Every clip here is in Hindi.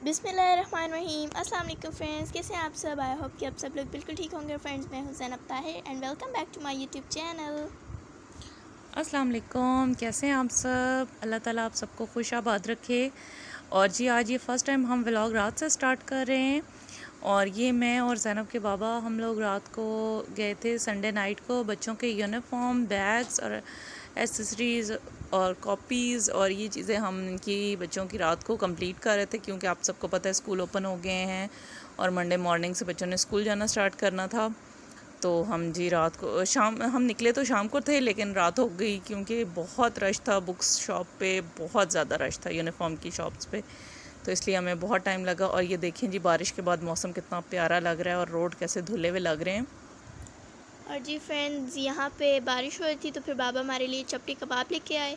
बिस्मिल्लाहिर्रहमानिर्रहीम। अस्सलाम वालेकुम फ्रेंड्स, कैसे हैं आप सब। आई होप कि आप सब लोग बिल्कुल ठीक होंगे। फ्रेंड्स, मैं हूं Zainab Tahir and welcome back to my YouTube channel. अस्सलाम वालेकुम, कैसे हैं आप सब। अल्लाह ताला आप सबको खुश आबाद रखे। और जी आज ये फ़र्स्ट टाइम हम व्लॉग रात से स्टार्ट कर रहे हैं। और ये मैं और ज़ैनब के बाबा हम लोग रात को गए थे संडे नाइट को बच्चों के यूनिफॉर्म, बैग्स और एसेसरीज़ और कॉपीज़ और ये चीज़ें हम इनकी बच्चों की रात को कंप्लीट कर रहे थे, क्योंकि आप सबको पता है स्कूल ओपन हो गए हैं और मंडे मॉर्निंग से बच्चों ने स्कूल जाना स्टार्ट करना था। तो हम जी रात को शाम हम निकले तो शाम को थे, लेकिन रात हो गई क्योंकि बहुत रश था बुक्स शॉप पे, बहुत ज़्यादा रश था यूनिफॉर्म की शॉप्स पे, तो इसलिए हमें बहुत टाइम लगा। और ये देखें जी बारिश के बाद मौसम कितना प्यारा लग रहा है और रोड कैसे धुले हुए लग रहे हैं। और जी फ्रेंड्स, यहाँ पे बारिश हो रही थी तो फिर बाबा हमारे लिए चपटी कबाब लेके आए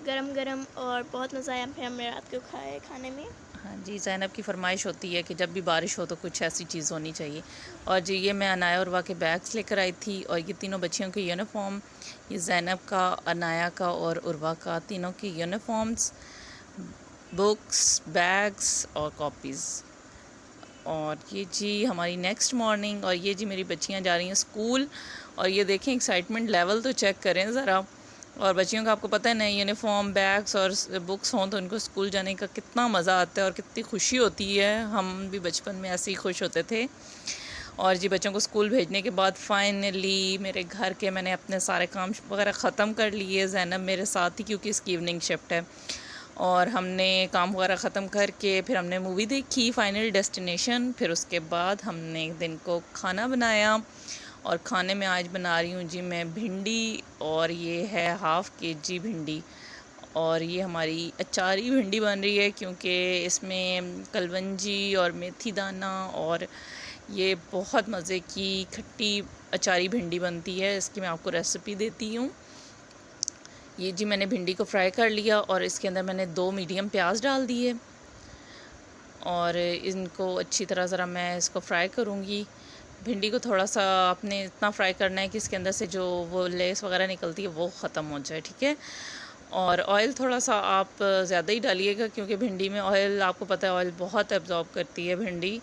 गरम गरम, और बहुत मज़ा आया। फिर हमने रात को खाए खाने में। हाँ जी, ज़ैनब की फरमाइश होती है कि जब भी बारिश हो तो कुछ ऐसी चीज़ होनी चाहिए। और जी ये मैं अनाया उर्वा के बैग्स लेकर आई थी, और ये तीनों बच्चियों के यूनिफॉर्म, ये ज़ैनब का, अनाया का और उर्वा का, तीनों की यूनिफॉर्म्स, बुक्स, बैग्स और कॉपीज़। और ये जी हमारी नेक्स्ट मॉर्निंग, और ये जी मेरी बच्चियां जा रही हैं स्कूल। और ये देखें एक्साइटमेंट लेवल तो चेक करें ज़रा। और बच्चियों का आपको पता है नए यूनिफॉर्म, बैग्स और बुक्स हों तो उनको स्कूल जाने का कितना मज़ा आता है और कितनी खुशी होती है। हम भी बचपन में ऐसे ही खुश होते थे। और जी बच्चों को स्कूल भेजने के बाद फाइनली मेरे घर के मैंने अपने सारे काम वगैरह ख़त्म कर लिए। ज़ैनब मेरे साथ ही, क्योंकि इसकी इवनिंग शिफ्ट है। और हमने काम वगैरह ख़त्म करके फिर हमने मूवी देखी फाइनल डेस्टिनेशन। फिर उसके बाद हमने दिन को खाना बनाया, और खाने में आज बना रही हूँ जी मैं भिंडी, और ये है ½ kg भिंडी। और ये हमारी अचारी भिंडी बन रही है, क्योंकि इसमें कलवंजी और मेथी दाना और ये बहुत मज़े की खट्टी अचारी भिंडी बनती है। इसकी मैं आपको रेसिपी देती हूँ। ये जी मैंने भिंडी को फ्राई कर लिया, और इसके अंदर मैंने 2 मीडियम प्याज डाल दिए, और इनको अच्छी तरह ज़रा मैं इसको फ्राई करूँगी। भिंडी को थोड़ा सा आपने इतना फ्राई करना है कि इसके अंदर से जो वो लेस वगैरह निकलती है वो ख़त्म हो जाए, ठीक है। और ऑयल थोड़ा सा आप ज़्यादा ही डालिएगा, क्योंकि भिंडी में ऑयल, आपको पता है ऑयल बहुत एब्ज़ॉर्ब करती है भिंडी।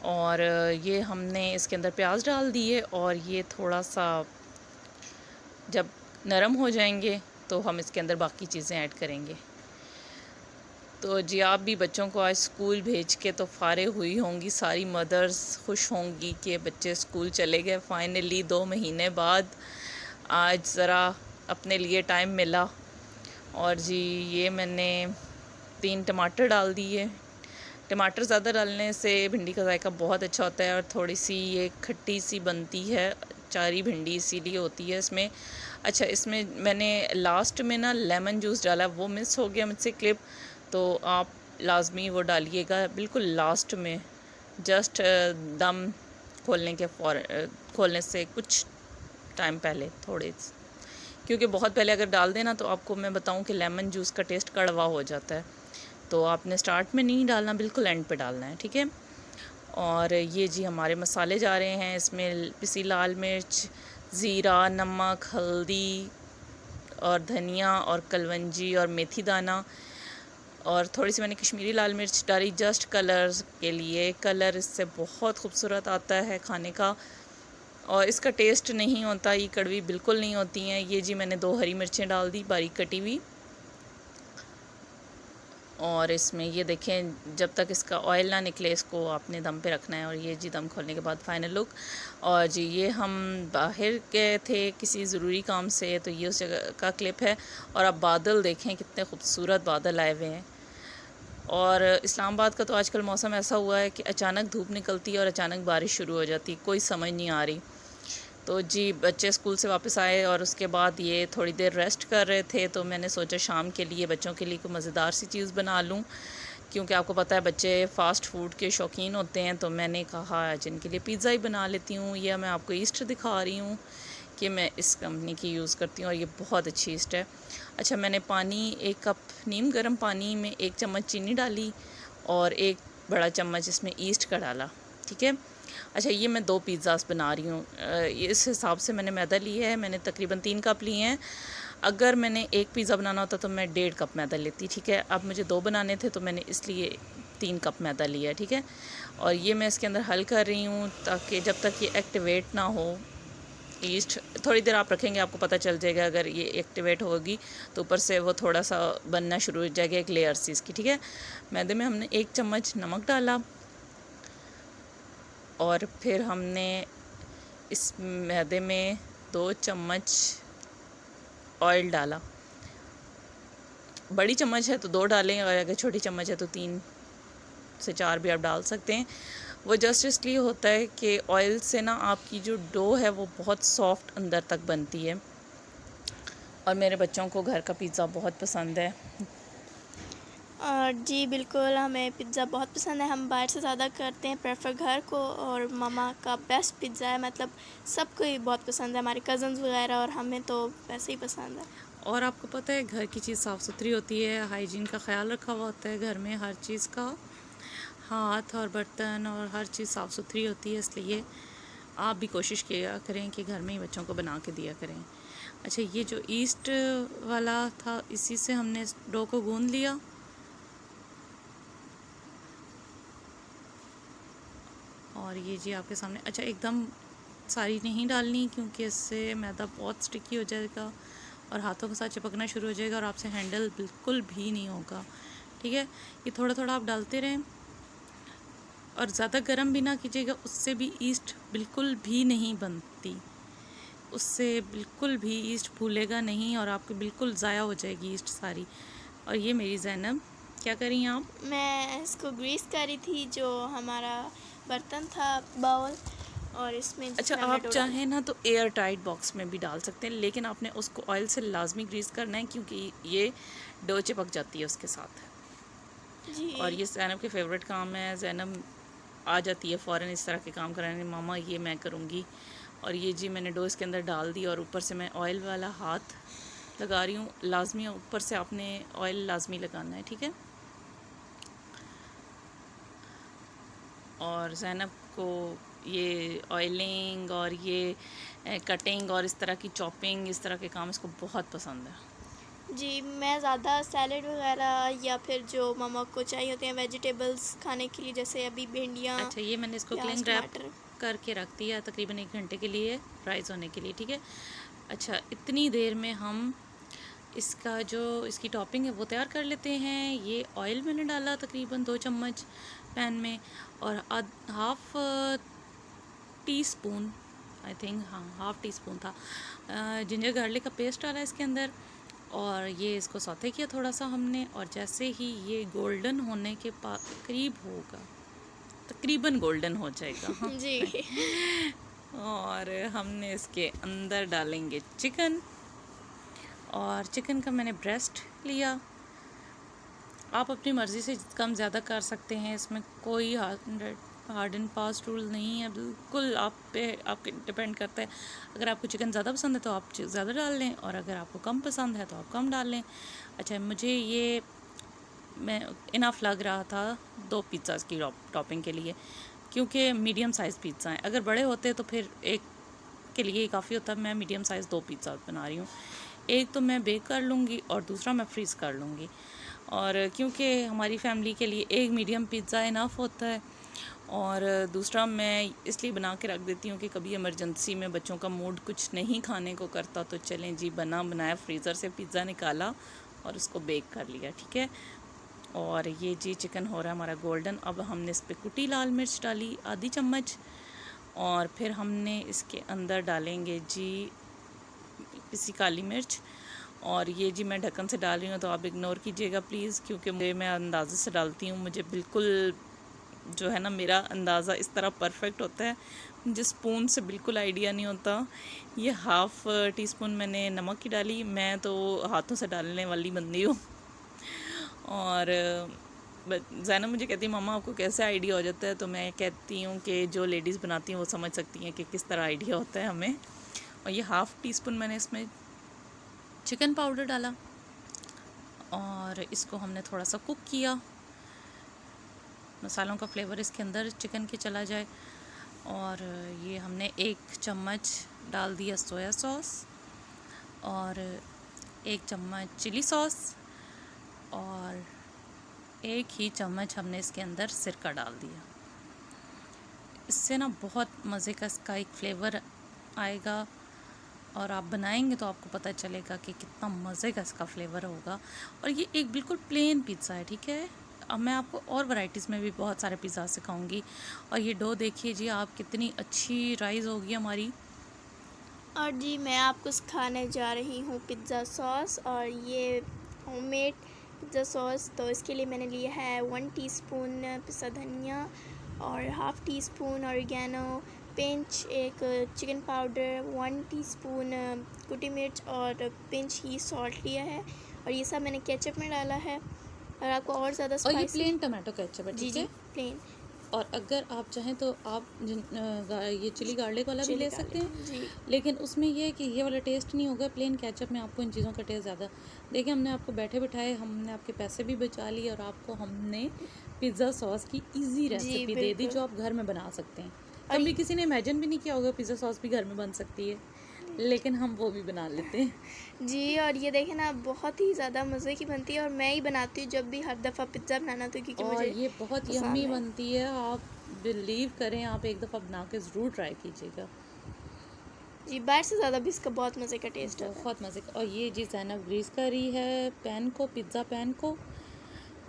और ये हमने इसके अंदर प्याज डाल दिए, और ये थोड़ा सा जब नरम हो जाएंगे तो हम इसके अंदर बाकी चीज़ें ऐड करेंगे। तो जी आप भी बच्चों को आज स्कूल भेज के तो फारिग हुई होंगी, सारी मदर्स खुश होंगी कि बच्चे स्कूल चले गए फाइनली 2 महीने बाद। आज ज़रा अपने लिए टाइम मिला। और जी ये मैंने 3 टमाटर डाल दिए। टमाटर ज़्यादा डालने से भिंडी का जायका बहुत अच्छा होता है, और थोड़ी सी ये खट्टी सी बनती है। चारी भिंडी इसीलिए होती है इसमें। अच्छा, इसमें मैंने लास्ट में ना लेमन जूस डाला, वो मिस हो गया मुझसे क्लिप, तो आप लाजमी वो डालिएगा बिल्कुल लास्ट में, जस्ट दम खोलने से कुछ टाइम पहले, थोड़े, क्योंकि बहुत पहले अगर डाल देना तो आपको मैं बताऊं कि लेमन जूस का टेस्ट कड़वा हो जाता है। तो आपने स्टार्ट में नहीं डालना, बिल्कुल एंड पे डालना है, ठीक है। और ये जी हमारे मसाले जा रहे हैं, इसमें पिसी लाल मिर्च, ज़ीरा, नमक, हल्दी और धनिया और कलवंजी और मेथी दाना, और थोड़ी सी मैंने कश्मीरी लाल मिर्च डाली जस्ट कलर के लिए। कलर इससे बहुत खूबसूरत आता है खाने का, और इसका टेस्ट नहीं होता, ये कड़वी बिल्कुल नहीं होती हैं। ये जी मैंने 2 हरी मिर्चें डाल दी बारीक कटी हुई। और इसमें ये देखें जब तक इसका ऑयल ना निकले इसको आपने दम पे रखना है। और ये जी दम खोलने के बाद फाइनल लुक। और जी ये हम बाहर गए थे किसी ज़रूरी काम से, तो ये उस जगह का क्लिप है। और अब बादल देखें कितने खूबसूरत बादल आए हुए हैं। और इस्लामाबाद का तो आजकल मौसम ऐसा हुआ है कि अचानक धूप निकलती है और अचानक बारिश शुरू हो जाती है, कोई समझ नहीं आ रही। तो जी बच्चे स्कूल से वापस आए और उसके बाद ये थोड़ी देर रेस्ट कर रहे थे, तो मैंने सोचा शाम के लिए बच्चों के लिए कोई मज़ेदार सी चीज़ बना लूँ, क्योंकि आपको पता है बच्चे फ़ास्ट फूड के शौकीन होते हैं। तो मैंने कहा आज इनके लिए पिज़्ज़ा ही बना लेती हूँ। यह मैं आपको ईस्ट दिखा रही हूँ कि मैं इस कंपनी की यूज़ करती हूँ, और ये बहुत अच्छी ईस्ट है। अच्छा, मैंने पानी 1 कप नीम गर्म पानी में 1 चम्मच चीनी डाली, और 1 बड़ा चम्मच इसमें ईस्ट का डाला, ठीक है। अच्छा, ये मैं 2 पिज़्ज़ास बना रही हूँ। इस हिसाब से मैंने मैदा लिया है, मैंने तकरीबन 3 कप लिए हैं। अगर मैंने 1 पिज़्ज़ा बनाना होता तो मैं 1.5 कप मैदा लेती, ठीक है। अब मुझे 2 बनाने थे तो मैंने इसलिए 3 कप मैदा लिया है, ठीक है। और ये मैं इसके अंदर हल कर रही हूँ ताकि जब तक ये एक्टिवेट ना हो ईस्ट, थोड़ी देर आप रखेंगे आपको पता चल जाएगा। अगर ये एक्टिवेट होगी तो ऊपर से वो थोड़ा सा बनना शुरू हो जाएगा, एक लेयर सी इसकी, ठीक है। मैदे में हमने 1 चम्मच नमक डाला और फिर हमने इस मैदे में 2 चम्मच ऑयल डाला। बड़ी चम्मच है तो 2 डालें और अगर छोटी चम्मच है तो 3 से 4 भी आप डाल सकते हैं। वो जस्ट इसलिए होता है कि ऑयल से ना आपकी जो डो है वो बहुत सॉफ्ट अंदर तक बनती है। और मेरे बच्चों को घर का पिज़्ज़ा बहुत पसंद है। और जी बिल्कुल, हमें पिज़्ज़ा बहुत पसंद है। हम बाहर से ज़्यादा करते हैं प्रेफर घर को, और मम्मा का बेस्ट पिज़्ज़ा है, मतलब सबको ही बहुत पसंद है, हमारे कज़न्स वगैरह, और हमें तो वैसे ही पसंद है। और आपको पता है घर की चीज़ साफ़ सुथरी होती है, हाइजीन का ख्याल रखा हुआ होता है घर में, हर चीज़ का, हाथ और बर्तन और हर चीज़ साफ़ सुथरी होती है। इसलिए आप भी कोशिश किया करें कि घर में ही बच्चों को बना के दिया करें। अच्छा, ये जो ईस्ट वाला था इसी से हमने डो को गूंद लिया। और ये जी आपके सामने। अच्छा, एकदम सारी नहीं डालनी क्योंकि इससे मैदा बहुत स्टिकी हो जाएगा और हाथों के साथ चिपकना शुरू हो जाएगा और आपसे हैंडल बिल्कुल भी नहीं होगा, ठीक है। ये थोड़ा थोड़ा आप डालते रहें और ज़्यादा गर्म भी ना कीजिएगा, उससे भी ईस्ट बिल्कुल भी नहीं बनती, उससे बिल्कुल भी ईस्ट फूलेगा नहीं और आपकी बिल्कुल ज़ाया हो जाएगी ईस्ट सारी। और ये मेरी ज़ैनब क्या कर रही हैं आप? मैं इसको ग्रीस कर रही थी, जो हमारा बर्तन था, बाउल, और इसमें अच्छा, जिसमें हमने आप डो चाहें ना तो एयर टाइट बॉक्स में भी डाल सकते हैं, लेकिन आपने उसको ऑयल से लाजमी ग्रीस करना है क्योंकि ये डो चिपक जाती है उसके साथ। जी। और ये ज़ैनब के फेवरेट काम है, ज़ैनब आ जाती है फ़ौरन इस तरह के काम कराने, मामा ये मैं करूँगी। और ये जी मैंने डो इसके अंदर डाल दी और ऊपर से मैं ऑयल वाला हाथ लगा रही हूँ। लाजमी ऊपर से आपने ऑयल लाजमी लगाना है, ठीक है। और ज़ैनब को ये ऑयलिंग और ये कटिंग और इस तरह की चॉपिंग, इस तरह के काम इसको बहुत पसंद है। जी, मैं ज़्यादा सैलेड वगैरह या फिर जो मम्मा को चाहिए होते हैं वेजिटेबल्स खाने के लिए, जैसे अभी भिंडियाँ, अच्छा, ये मैंने इसको प्याज, क्लिंग रैप टमाटर। करके रख दिया तकरीबन 1 घंटे के लिए फ्राइज़ होने के लिए, ठीक है। अच्छा, इतनी देर में हम इसका जो इसकी टॉपिंग है वो तैयार कर लेते हैं। ये ऑयल मैंने डाला तकरीबन 2 चम्मच पैन में और half tea spoon, I think, हाँ हाफ़ टी स्पून था, जिंजर गार्लिक का पेस्ट डाला इसके अंदर। और ये इसको सौते किया थोड़ा सा हमने, और जैसे ही ये गोल्डन होने के करीब होगा, तकरीबन गोल्डन हो जाएगा, हाँ जी। और हमने इसके अंदर डालेंगे चिकन। और चिकन का मैंने ब्रेस्ट लिया। आप अपनी मर्ज़ी से कम ज़्यादा कर सकते हैं, इसमें कोई हार्ड एंड फास्ट रूल नहीं है, बिल्कुल आप पे आपके डिपेंड करता है। अगर आपको चिकन ज़्यादा पसंद है तो आप ज़्यादा डाल लें और अगर आपको कम पसंद है तो आप कम डाल लें। अच्छा, मुझे ये मैं इनफ लग रहा था 2 पिज़्ज़ाज़ की टॉपिंग के लिए, क्योंकि मीडियम साइज़ पिज़्ज़ा हैं। अगर बड़े होते तो फिर एक के लिए काफ़ी होता। मैं मीडियम साइज़ 2 पिज़्ज़ा बना रही हूँ, एक तो मैं बेक कर लूँगी और दूसरा मैं फ्रीज़ कर लूँगी। और क्योंकि हमारी फैमिली के लिए एक मीडियम पिज़्ज़ा इनफ होता है और दूसरा मैं इसलिए बना के रख देती हूँ कि कभी इमरजेंसी में बच्चों का मूड कुछ नहीं खाने को करता तो चलें जी, बना बनाया फ्रीज़र से पिज़्ज़ा निकाला और उसको बेक कर लिया, ठीक है। और ये जी चिकन हो रहा है हमारा गोल्डन। अब हमने इस पर कुटी लाल मिर्च डाली आधी चम्मच और फिर हमने इसके अंदर डालेंगे जी पिसी काली मिर्च। और ये जी मैं ढक्कन से डाल रही हूँ तो आप इग्नोर कीजिएगा प्लीज़, क्योंकि मैं अंदाज़े से डालती हूँ, मुझे बिल्कुल जो है ना मेरा अंदाज़ा इस तरह परफेक्ट होता है, मुझे स्पून से बिल्कुल आइडिया नहीं होता। ये हाफ़ टी स्पून मैंने नमक की डाली, मैं तो हाथों से डालने वाली बंदी हूँ। और ज़ैनब मुझे कहती है मम्मा आपको कैसे आइडिया हो जाता है, तो मैं कहती हूँ कि जो लेडीज़ बनाती हैं वो समझ सकती हैं कि किस तरह आइडिया होता है हमें। और ये हाफ़ टी स्पून मैंने इसमें चिकन पाउडर डाला और इसको हमने थोड़ा सा कुक किया, मसालों का फ्लेवर इसके अंदर चिकन के चला जाए। और ये हमने 1 चम्मच डाल दिया सोया सॉस और 1 चम्मच चिली सॉस और एक ही चम्मच हमने इसके अंदर सिरका डाल दिया। इससे ना बहुत मज़े का इसका एक फ्लेवर आएगा और आप बनाएंगे तो आपको पता चलेगा कि कितना मज़े का इसका फ्लेवर होगा। और ये एक बिल्कुल प्लेन पिज़्ज़ा है, ठीक है। अब मैं आपको और वैरायटीज़ में भी बहुत सारे पिज़्ज़ा सिखाऊंगी। और ये डो देखिए जी आप, कितनी अच्छी राइस होगी हमारी। और जी मैं आपको सिखाने जा रही हूँ पिज़्ज़ा सॉस, और ये होममेड पिज़्ज़ा सॉस। तो इसके लिए मैंने लिया है 1 टीस्पून पिसा धनिया और half tea spoon oregano, pinch एक चिकन पाउडर, 1 टीस्पून कुटी मिर्च और पिंच ही सॉल्ट लिया है। और ये सब मैंने केचप में डाला है। और आपको और ज़्यादा और ये स्पाइसी, प्लेन टमाटो केचप है, जी ठीक जी है। प्लेन और अगर आप चाहें तो आप ये चिली गार्लिक वाला भी चिली ले सकते हैं, गार्लिक, जी लेकिन उसमें ये है कि ये वाला टेस्ट नहीं होगा। प्लेन केचप में आपको इन चीज़ों का टेस्ट ज़्यादा। देखिए हमने आपको बैठे बिठाए, हमने आपके पैसे भी बचा लिए और आपको हमने पिज़्ज़ा सॉस की इजी जी रेसिपी दे दी बिल्कुल। जो आप घर में बना सकते हैं। और कभी किसी ने इमेजिन भी नहीं किया होगा पिज़्ज़ा सॉस भी घर में बन सकती है, लेकिन हम वो भी बना लेते हैं। जी, और ये देखें ना, बहुत ही ज़्यादा मज़े की बनती है और मैं ही बनाती हूँ जब भी हर दफ़ा पिज़्ज़ा बनाना तो, क्योंकि और मुझे ये बहुत यम्मी पसंद है। बनती है, आप बिलीव करें, आप एक दफ़ा बना के ज़रूर ट्राई कीजिएगा। जी, बाहर से ज़्यादा भी इसका बहुत मज़े का टेस्ट आता है। बहुत मज़े का। और ये जी ज़ैनब ग्रीस कर रही है पैन को, पिज़्ज़ा पैन को।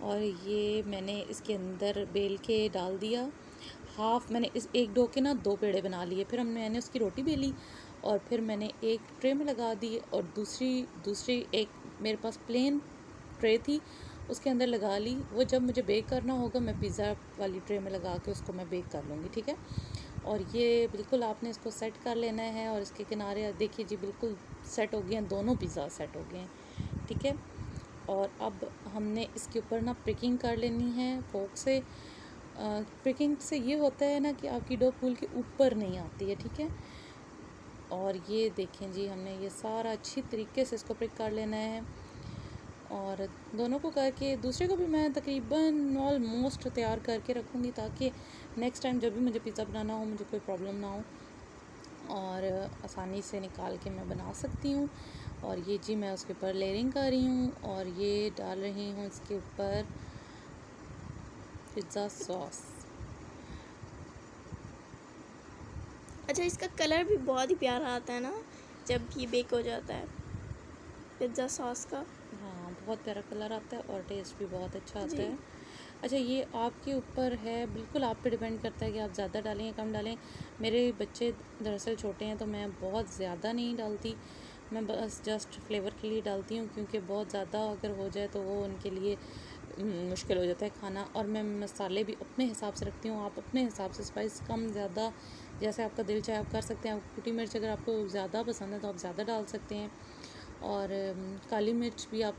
और ये मैंने इसके अंदर बेल के डाल दिया। हाफ़ मैंने इस एक डो के ना 2 पेड़े बना लिए, फिर मैंने उसकी रोटी बेली और फिर मैंने एक ट्रे में लगा दी और दूसरी एक मेरे पास प्लेन ट्रे थी, उसके अंदर लगा ली। वो जब मुझे बेक करना होगा मैं पिज़्ज़ा वाली ट्रे में लगा के उसको मैं बेक कर लूँगी, ठीक है। और ये बिल्कुल आपने इसको सेट कर लेना है और इसके किनारे देखिए जी बिल्कुल सेट हो गए हैं, दोनों पिज़्ज़ा सेट हो गए हैं, ठीक है। और अब हमने इसके ऊपर ना प्रिकिंग कर लेनी है फोक से। प्रिकिंग से ये होता है ना कि आपकी डो फूल के ऊपर नहीं आती है, ठीक है। और ये देखें जी हमने ये सारा अच्छी तरीके से इसको प्रिक कर लेना है। और दोनों को करके दूसरे को भी मैं तकरीबन ऑलमोस्ट तैयार करके रखूँगी ताकि नेक्स्ट टाइम जब भी मुझे पिज़्ज़ा बनाना हो मुझे कोई प्रॉब्लम ना हो और आसानी से निकाल के मैं बना सकती हूँ। और ये जी मैं उसके ऊपर लेयरिंग कर रही हूँ और ये डाल रही हूँ इसके ऊपर पिज़्ज़ा सॉस। अच्छा, इसका कलर भी बहुत ही प्यारा आता है ना जब ये बेक हो जाता है पिज़्ज़ा सॉस का। हाँ बहुत प्यारा कलर आता है और टेस्ट भी बहुत अच्छा आता जी है। अच्छा ये आपके ऊपर है, बिल्कुल आप पे डिपेंड करता है कि आप ज़्यादा डालें या कम डालें। मेरे बच्चे दरअसल छोटे हैं तो मैं बहुत ज़्यादा नहीं डालती, मैं बस जस्ट फ्लेवर के लिए डालती हूँ, क्योंकि बहुत ज़्यादा अगर हो जाए तो वो उनके लिए मुश्किल हो जाता है खाना। और मैं मसाले भी अपने हिसाब से रखती हूँ, आप अपने हिसाब से स्पाइस कम ज़्यादा जैसे आपका दिल चाहे आप कर सकते हैं। कुटी मिर्च अगर आपको ज़्यादा पसंद है तो आप ज़्यादा डाल सकते हैं। और काली मिर्च भी आप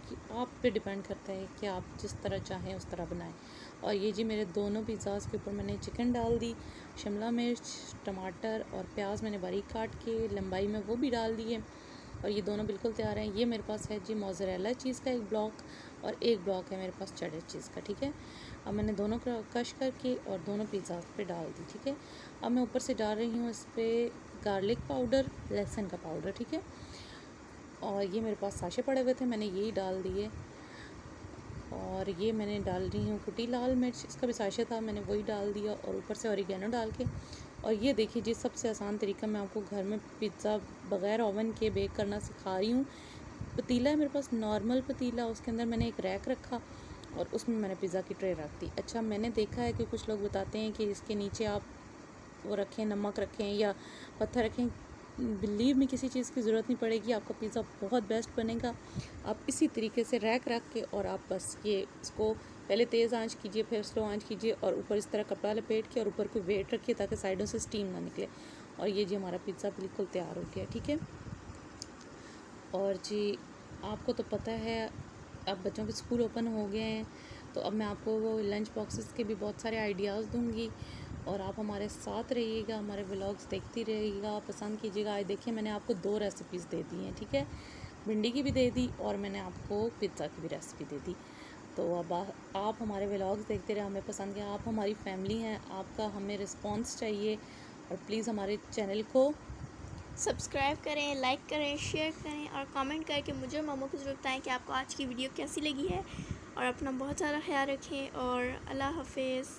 पे डिपेंड करता है कि आप जिस तरह चाहें उस तरह बनाएं। और ये जी मेरे दोनों पिज़्ज़ाज़ के ऊपर मैंने चिकन डाल दी, शिमला मिर्च, टमाटर और प्याज मैंने बारीक काट के लंबाई में वो भी डाल दिए। और ये दोनों बिल्कुल तैयार हैं। ये मेरे पास है जी मोज़रेला चीज़ का एक ब्लॉक और एक ब्लॉक है मेरे पास चेडर चीज़ का, ठीक है। अब मैंने दोनों को कश करके और दोनों पिज़्ज़ा पे डाल दी, ठीक है। अब मैं ऊपर से डाल रही हूँ इस पर गार्लिक पाउडर, लहसुन का पाउडर, ठीक है। और ये मेरे पास साशे पड़े हुए थे, मैंने यही डाल दिए। और ये मैंने डाल रही हूँ कुटी लाल मिर्च, इसका भी साशे था, मैंने वही डाल दिया और ऊपर से ऑरिगेनो डाल के। और ये देखिए जी सबसे आसान तरीका मैं आपको घर में पिज़्ज़ा बग़ैर ओवन के बेक करना सिखा रही हूँ। पतीला है मेरे पास, नॉर्मल पतीला, उसके अंदर मैंने एक रैक रखा और उसमें मैंने पिज़्ज़ा की ट्रे रख दी। अच्छा मैंने देखा है कि कुछ लोग बताते हैं कि इसके नीचे आप वो रखें, नमक रखें या पत्थर रखें। बिलीव में किसी चीज़ की ज़रूरत नहीं पड़ेगी, आपका पिज़्ज़ा बहुत बेस्ट बनेगा। आप इसी तरीके से रैक रख के और आप बस ये इसको पहले तेज़ आंच कीजिए, फिर स्लो आंच कीजिए और ऊपर इस तरह कपड़ा लपेट के और ऊपर कोई वेट रखिए ताकि साइडों से स्टीम ना निकले। और ये जी हमारा पिज़्ज़ा बिल्कुल तैयार हो गया, ठीक है। और जी आपको तो पता है अब बच्चों के स्कूल ओपन हो गए हैं, तो अब मैं आपको वो लंच बॉक्सेस के भी बहुत सारे आइडियाज़ दूंगी और आप हमारे साथ रहिएगा, हमारे व्लॉग्स देखती रहिएगा, पसंद कीजिएगा। आज देखिए मैंने आपको 2 रेसिपीज़ दे दी हैं, ठीक है। भिंडी की भी दे दी और मैंने आपको पिज़्ज़ा की भी रेसिपी दे दी। तो अब आप हमारे व्लॉग्स देखते रहे, हमें पसंद किया, आप हमारी फैमिली हैं, आपका हमें रिस्पॉन्स चाहिए। और प्लीज़ हमारे चैनल को सब्सक्राइब करें, लाइक करें, शेयर करें और कमेंट करके मुझे और मम्मा को ज़रूर बताएं कि आपको आज की वीडियो कैसी लगी है। और अपना बहुत सारा ख्याल रखें और अल्लाह हाफिज़।